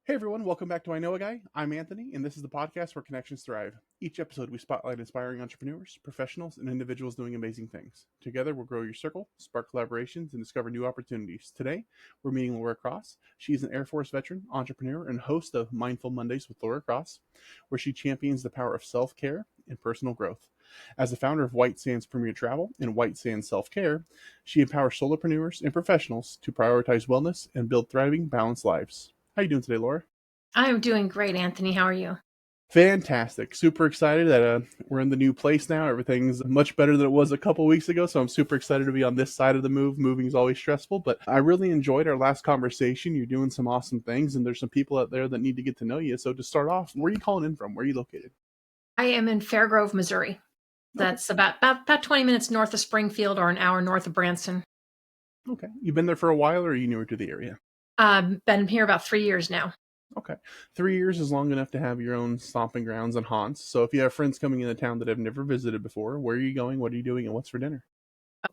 Hey everyone, welcome back to I Know a Guy. I'm Anthony, and this is the podcast where connections thrive. Each episode, we spotlight inspiring entrepreneurs, professionals, and individuals doing amazing things. Together, we'll grow your circle, spark collaborations, and discover new opportunities. Today, we're meeting Laura Cross. She is an Air Force veteran, entrepreneur, and host of Mindful Mondays with Laura Cross, where she champions the power of self care and personal growth. As the founder of White Sands Premier Travel and White Sands Self Care, she empowers solopreneurs and professionals to prioritize wellness and build thriving, balanced lives. How are you doing today, Laura? I am doing great, Anthony. How are you? Fantastic. Super excited that we're in the new place now. Everything's much better than it was a couple weeks ago. So I'm super excited to be on this side of the move. Moving is always stressful, but I really enjoyed our last conversation. You're doing some awesome things, and there's some people out there that need to get to know you. So to start off, where are you calling in from? Where are you located? I am in Fairgrove, Missouri. Okay. That's about 20 minutes north of Springfield or an hour north of Branson. Okay. You've been there for a while, or are you newer to the area? Been here about 3 years now. Okay. 3 years is long enough to have your own stomping grounds and haunts. So if you have friends coming into town that have never visited before, where are you going? What are you doing? And what's for dinner?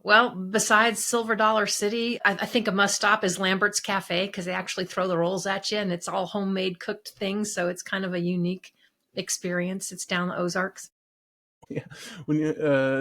Well, besides Silver Dollar City, I think a must stop is Lambert's Cafe because they actually throw the rolls at you and it's all homemade cooked things. So it's kind of a unique experience. It's down the Ozarks. Yeah. When you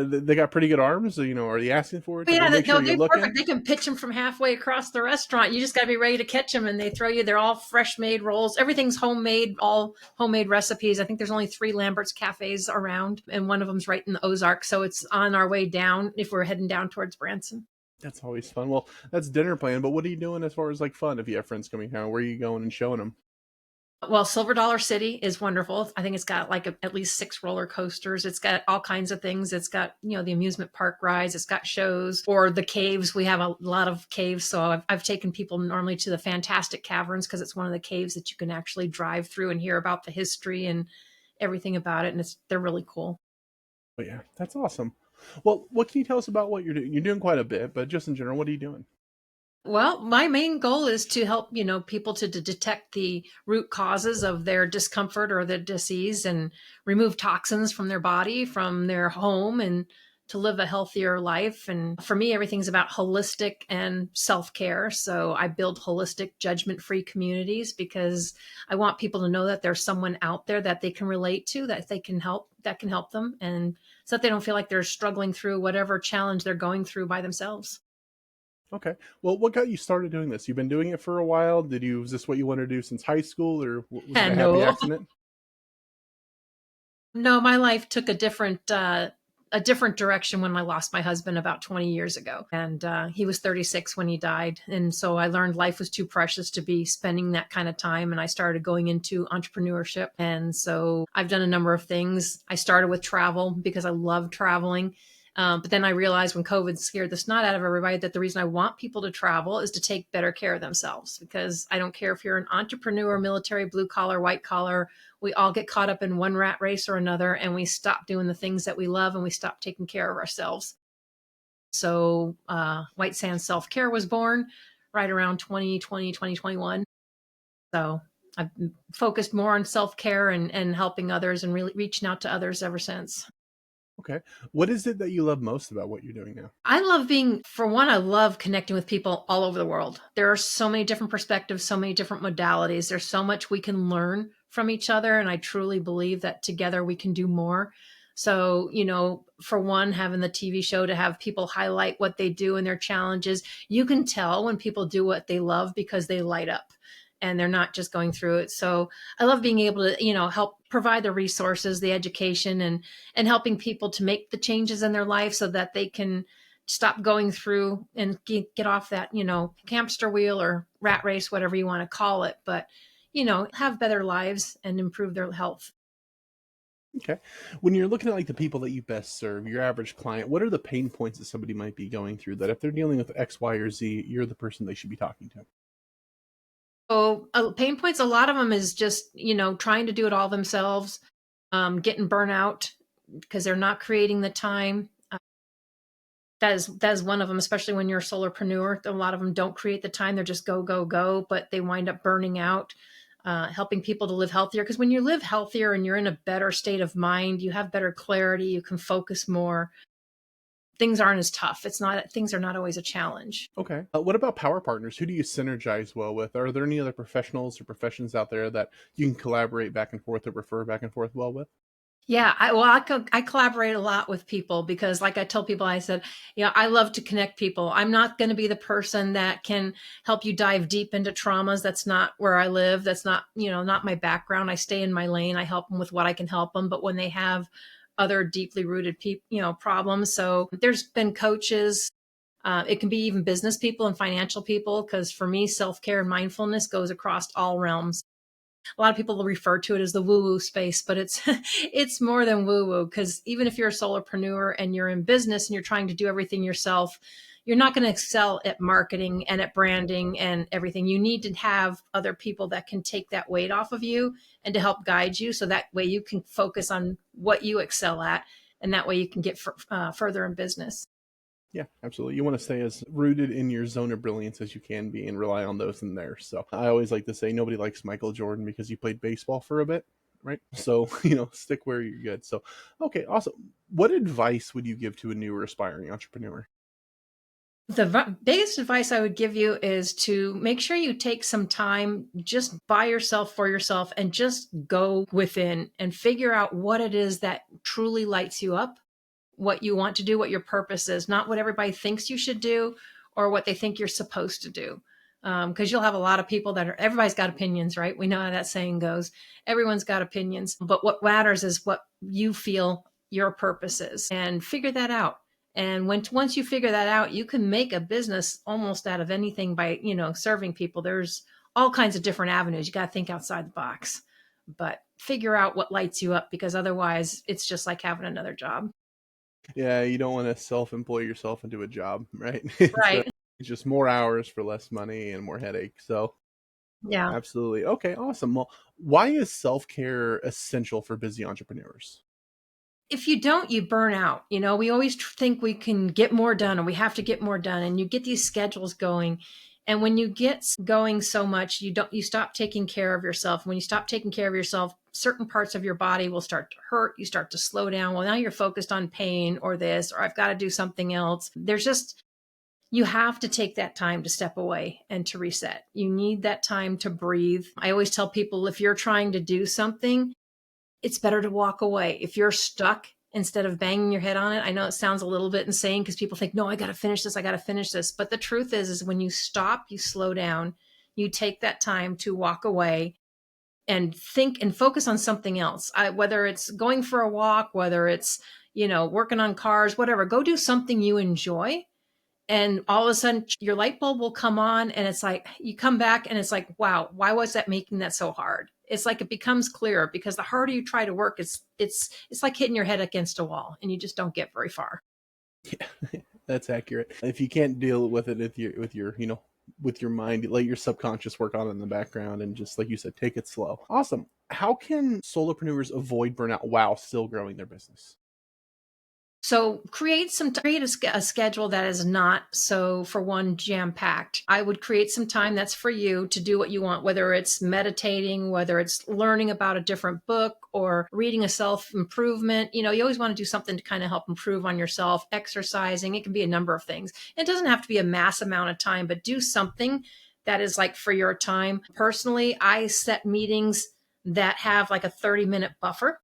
they got pretty good arms, so, are you asking for it? But Did they yeah, make no, sure you're they're looking? perfect. They can pitch them from halfway across the restaurant. You just got to be ready to catch them, and they throw you. They're all fresh made rolls. Everything's homemade, all homemade recipes. I think there's only 3 Lambert's cafes around, and one of them's right in the Ozarks. So it's on our way down if we're heading down towards Branson. That's always fun. Well, that's dinner plan, but what are you doing as far as like fun if you have friends coming down? Where are you going and showing them? Well, Silver Dollar City is wonderful. I think it's got like at least 6 roller coasters. It's got all kinds of things. It's got, the amusement park rides. It's got shows or the caves. We have a lot of caves. So I've taken people normally to the Fantastic Caverns because it's one of the caves that you can actually drive through and hear about the history and everything about it. And they're really cool. But yeah, that's awesome. Well, what can you tell us about what you're doing? You're doing quite a bit, but just in general, what are you doing? Well, my main goal is to help, people to detect the root causes of their discomfort or their disease and remove toxins from their body, from their home, and to live a healthier life. And for me, everything's about holistic and self-care. So I build holistic, judgment-free communities because I want people to know that there's someone out there that they can relate to, that can help them, and so that they don't feel like they're struggling through whatever challenge they're going through by themselves. Okay. Well, what got you started doing this? You've been doing it for a while. Was this what you wanted to do since high school, or was it a And happy no. accident? No, my life took a different direction when I lost my husband about 20 years ago. And he was 36 when he died. And so I learned life was too precious to be spending that kind of time. And I started going into entrepreneurship. And so I've done a number of things. I started with travel because I love traveling. But then I realized when COVID scared the snot out of everybody that the reason I want people to travel is to take better care of themselves, because I don't care if you're an entrepreneur, military, blue collar, white collar, we all get caught up in one rat race or another, and we stop doing the things that we love and we stop taking care of ourselves. So White Sands Self Care was born right around 2020, 2021. So I've focused more on self care and helping others and really reaching out to others ever since. Okay. What is it that you love most about what you're doing now? I love for one, I love connecting with people all over the world. There are so many different perspectives, so many different modalities. There's so much we can learn from each other. And I truly believe that together we can do more. So, for one, having the TV show to have people highlight what they do and their challenges, you can tell when people do what they love because they light up and they're not just going through it. So I love being able to, help provide the resources, the education, and helping people to make the changes in their life so that they can stop going through and get off that, hamster wheel or rat race, whatever you want to call it, but, have better lives and improve their health. Okay. When you're looking at like the people that you best serve, your average client, what are the pain points that somebody might be going through that if they're dealing with X, Y, or Z, you're the person they should be talking to? So pain points, a lot of them is just, trying to do it all themselves, getting burnout because they're not creating the time. That is one of them, especially when you're a solopreneur. A lot of them don't create the time. They're just go, go, go, but they wind up burning out. Helping people to live healthier. Because when you live healthier and you're in a better state of mind, you have better clarity, you can focus more. things aren't as tough. Things are not always a challenge. Okay. What about power partners? Who do you synergize well with? Are there any other professionals or professions out there that you can collaborate back and forth or refer back and forth well with? Yeah, I collaborate a lot with people because, like I tell people, I said, I love to connect people. I'm not going to be the person that can help you dive deep into traumas. That's not where I live. That's not, not my background. I stay in my lane. I help them with what I can help them. But when they have other deeply rooted problems, so there's been coaches. It can be even business people and financial people, because for me, self-care and mindfulness goes across all realms. A lot of people refer to it as the woo-woo space, but it's it's more than woo-woo, because even if you're a solopreneur and you're in business and you're trying to do everything yourself, you're not going to excel at marketing and at branding and everything. You need to have other people that can take that weight off of you and to help guide you, so that way you can focus on what you excel at, and that way you can get further in business. Yeah, absolutely. You want to stay as rooted in your zone of brilliance as you can be and rely on those in there. So I always like to say nobody likes Michael Jordan because he played baseball for a bit, right? So, stick where you're good. So, okay, awesome. What advice would you give to a new or aspiring entrepreneur? The biggest advice I would give you is to make sure you take some time just by yourself, for yourself, and just go within and figure out what it is that truly lights you up, what you want to do, what your purpose is, not what everybody thinks you should do or what they think you're supposed to do. Because you'll have a lot of people everybody's got opinions, right? We know how that saying goes. Everyone's got opinions, but what matters is what you feel your purpose is, and figure that out. And once you figure that out, you can make a business almost out of anything by, serving people. There's all kinds of different avenues. You got to think outside the box, but figure out what lights you up, because otherwise it's just like having another job. Yeah, you don't want to self-employ yourself into a job, right? It's Right. just more hours for less money and more headache. So, Yeah. absolutely. Okay, awesome. Well, why is self-care essential for busy entrepreneurs? If you don't, you burn out. We always think we can get more done, and we have to get more done, and you get these schedules going. And when you get going so much, you stop taking care of yourself. When you stop taking care of yourself, certain parts of your body will start to hurt. You start to slow down. Well, now you're focused on pain or this, or I've got to do something else. You have to take that time to step away and to reset. You need that time to breathe. I always tell people, if you're trying to do something, it's better to walk away. If you're stuck, instead of banging your head on it, I know it sounds a little bit insane because people think, no, I got to finish this. I got to finish this. But the truth is when you stop, you slow down, you take that time to walk away and think and focus on something else. Whether it's going for a walk, whether it's, working on cars, whatever, go do something you enjoy. And all of a sudden your light bulb will come on, and it's like you come back and it's like, wow, why was that making that so hard? It's like it becomes clearer, because the harder you try to work, it's like hitting your head against a wall and you just don't get very far. Yeah, that's accurate. If you can't deal with it with your mind, let your subconscious work on it in the background and just, like you said, take it slow. Awesome. How can solopreneurs avoid burnout while still growing their business? So create a schedule that is not so, for one, jam packed. I would create some time that's for you to do what you want, whether it's meditating, whether it's learning about a different book or reading a self improvement. You always want to do something to kind of help improve on yourself, exercising. It can be a number of things. It doesn't have to be a mass amount of time, but do something that is like for your time. Personally, I set meetings that have like a 30-minute buffer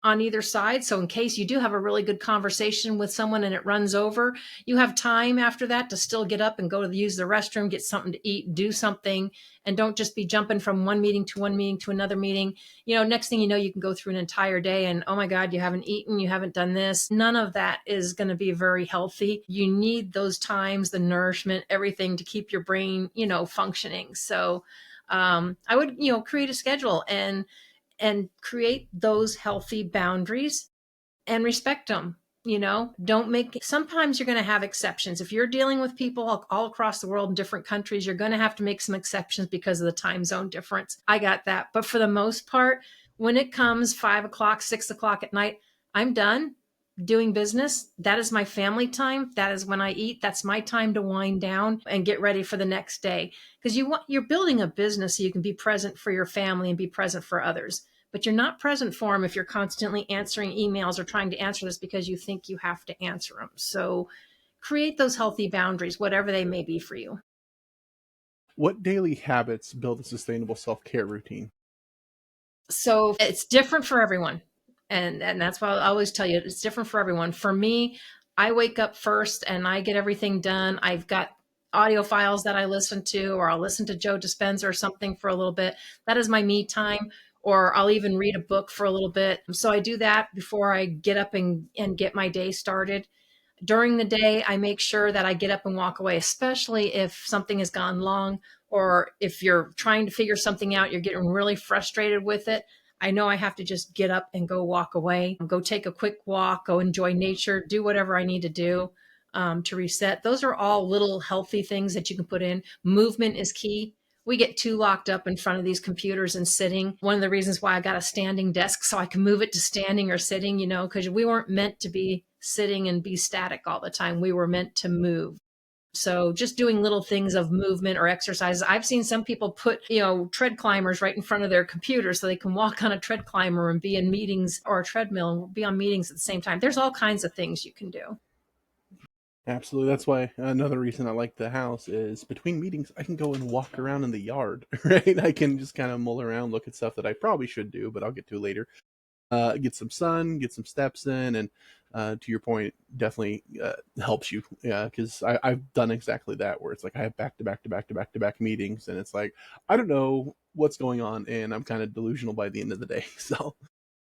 on either side. So in case you do have a really good conversation with someone and it runs over, you have time after that to still get up and go to use the restroom, get something to eat, do something, and don't just be jumping from one meeting to another meeting. Next thing you know, you can go through an entire day and, oh my God, you haven't eaten, you haven't done this. None of that is going to be very healthy. You need those times, the nourishment, everything to keep your brain, functioning. So I would, create a schedule and create those healthy boundaries and respect them. Sometimes you're going to have exceptions. If you're dealing with people all across the world in different countries, you're going to have to make some exceptions because of the time zone difference. I got that. But for the most part, when it comes 5 o'clock, 6 o'clock at night, I'm done doing business. That is my family time. That is when I eat. That's my time to wind down and get ready for the next day. Because you're building a business so you can be present for your family and be present for others. but you're not present for them if you're constantly answering emails or trying to answer this because you think you have to answer them. So create those healthy boundaries, whatever they may be for you. What daily habits build a sustainable self-care routine? So it's different for everyone. And that's why I always tell you it's different for everyone. For me, I wake up first and I get everything done. I've got audio files that I listen to, or I'll listen to Joe Dispenza or something for a little bit. That is my me time. Or I'll even read a book for a little bit. So I do that before I get up and get my day started. During the day, I make sure that I get up and walk away, especially if something has gone long or if you're trying to figure something out, you're getting really frustrated with it. I know I have to just get up and go walk away, go take a quick walk, go enjoy nature, do whatever I need to do to reset. Those are all little healthy things that you can put in. Movement is key. We get too locked up in front of these computers and sitting. One of the reasons why I got a standing desk so I can move it to standing or sitting, because we weren't meant to be sitting and be static all the time. We were meant to move. So just doing little things of movement or exercises. I've seen some people put, tread climbers right in front of their computer so they can walk on a tread climber and be in meetings, or a treadmill and be on meetings at the same time. There's all kinds of things you can do. Absolutely. That's why another reason I like the house is between meetings, I can go and walk around in the yard, right? I can just kind of mull around, look at stuff that I probably should do, but I'll get to later. Get some sun, get some steps in, and to your point, definitely helps you. Yeah, because I've done exactly that, where it's like I have back to back to back to back to back meetings, and it's like I don't know what's going on, and I'm kind of delusional by the end of the day. So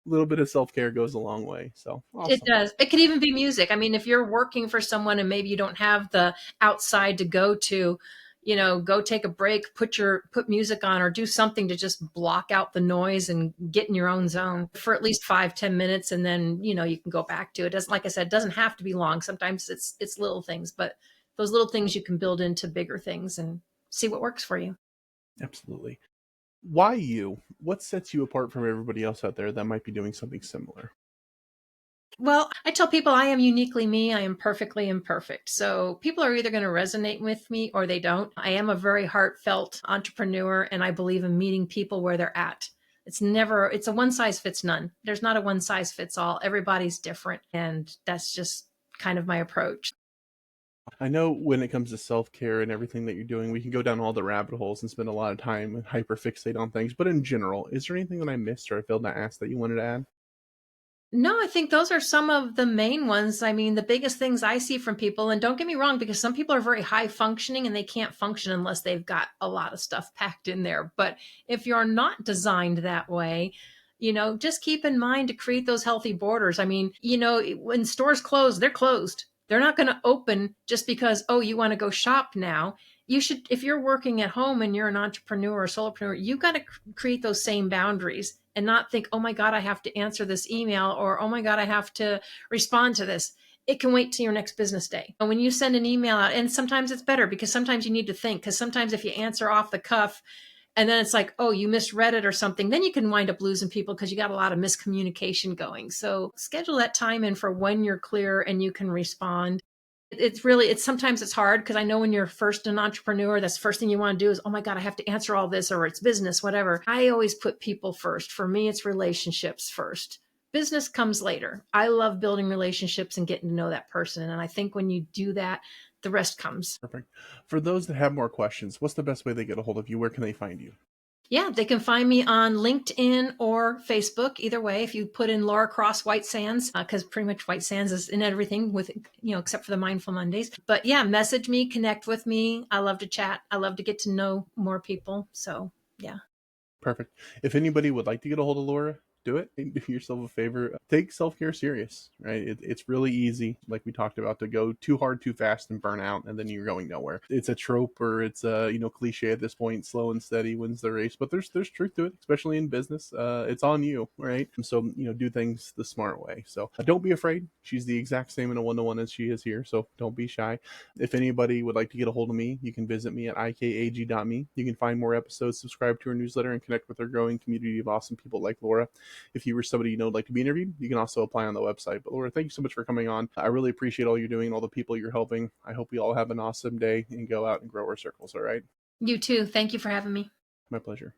a little bit of self care goes a long way. So It awesome. does. It could even be music. I mean, if you're working for someone and maybe you don't have the outside to go to, go take a break, put music on or do something to just block out the noise and get in your own zone for at least 5-10 minutes. And then, you can go back to it. Doesn't, like I said, it doesn't have to be long. Sometimes it's little things, but those little things you can build into bigger things and see what works for you. Absolutely. Why you? What sets you apart from everybody else out there that might be doing something similar? Well, I tell people I am uniquely me. I am perfectly imperfect. So people are either going to resonate with me or they don't. I am a very heartfelt entrepreneur and I believe in meeting people where they're at. It's a one size fits none. There's not a one size fits all. Everybody's different. And that's just kind of my approach. I know when it comes to self care and everything that you're doing, we can go down all the rabbit holes and spend a lot of time and hyperfixate on things. But in general, is there anything that I missed or I failed to ask that you wanted to add? No, I think those are some of the main ones. I mean, the biggest things I see from people, and don't get me wrong, because some people are very high functioning and they can't function unless they've got a lot of stuff packed in there. But if you're not designed that way, just keep in mind to create those healthy borders. I mean, when stores close, they're closed. They're not going to open just because, oh, you want to go shop now. You should, if you're working at home and you're an entrepreneur or solopreneur, you got to create those same boundaries and not think, oh my God, I have to answer this email, or oh my God, I have to respond to this. It can wait till your next business day. And when you send an email out, and sometimes it's better because sometimes you need to think, because sometimes if you answer off the cuff and then it's like, oh, you misread it or something, then you can wind up losing people because you got a lot of miscommunication going. So schedule that time in for when you're clear and you can respond. It's sometimes it's hard because I know when you're first an entrepreneur, that's the first thing you want to do is, oh my God, I have to answer all this, or it's business, whatever. I always put people first. For me, it's relationships first. Business comes later. I love building relationships and getting to know that person. And I think when you do that, the rest comes. Perfect. For those that have more questions, what's the best way they get a hold of you? Where can they find you? Yeah, they can find me on LinkedIn or Facebook. Either way, if you put in Laura Cross White Sands, because pretty much White Sands is in everything with, except for the Mindful Mondays. But yeah, message me, connect with me. I love to chat. I love to get to know more people. So yeah. Perfect. If anybody would like to get a hold of Laura, do it. Do yourself a favor. Take self care serious, right? It's really easy, like we talked about, to go too hard, too fast, and burn out, and then you're going nowhere. It's a trope, or it's a cliche at this point. Slow and steady wins the race, but there's truth to it, especially in business. It's on you, right? And so do things the smart way. So don't be afraid. She's the exact same in a 1-to-1 as she is here, so don't be shy. If anybody would like to get a hold of me, you can visit me at ikag.me. You can find more episodes, subscribe to her newsletter, and connect with our growing community of awesome people like Laura. If you were somebody would like to be interviewed, you can also apply on the website. But Laura, thank you so much for coming on. I really appreciate all you're doing, all the people you're helping. I hope we all have an awesome day and go out and grow our circles. All right. You too. Thank you for having me. My pleasure.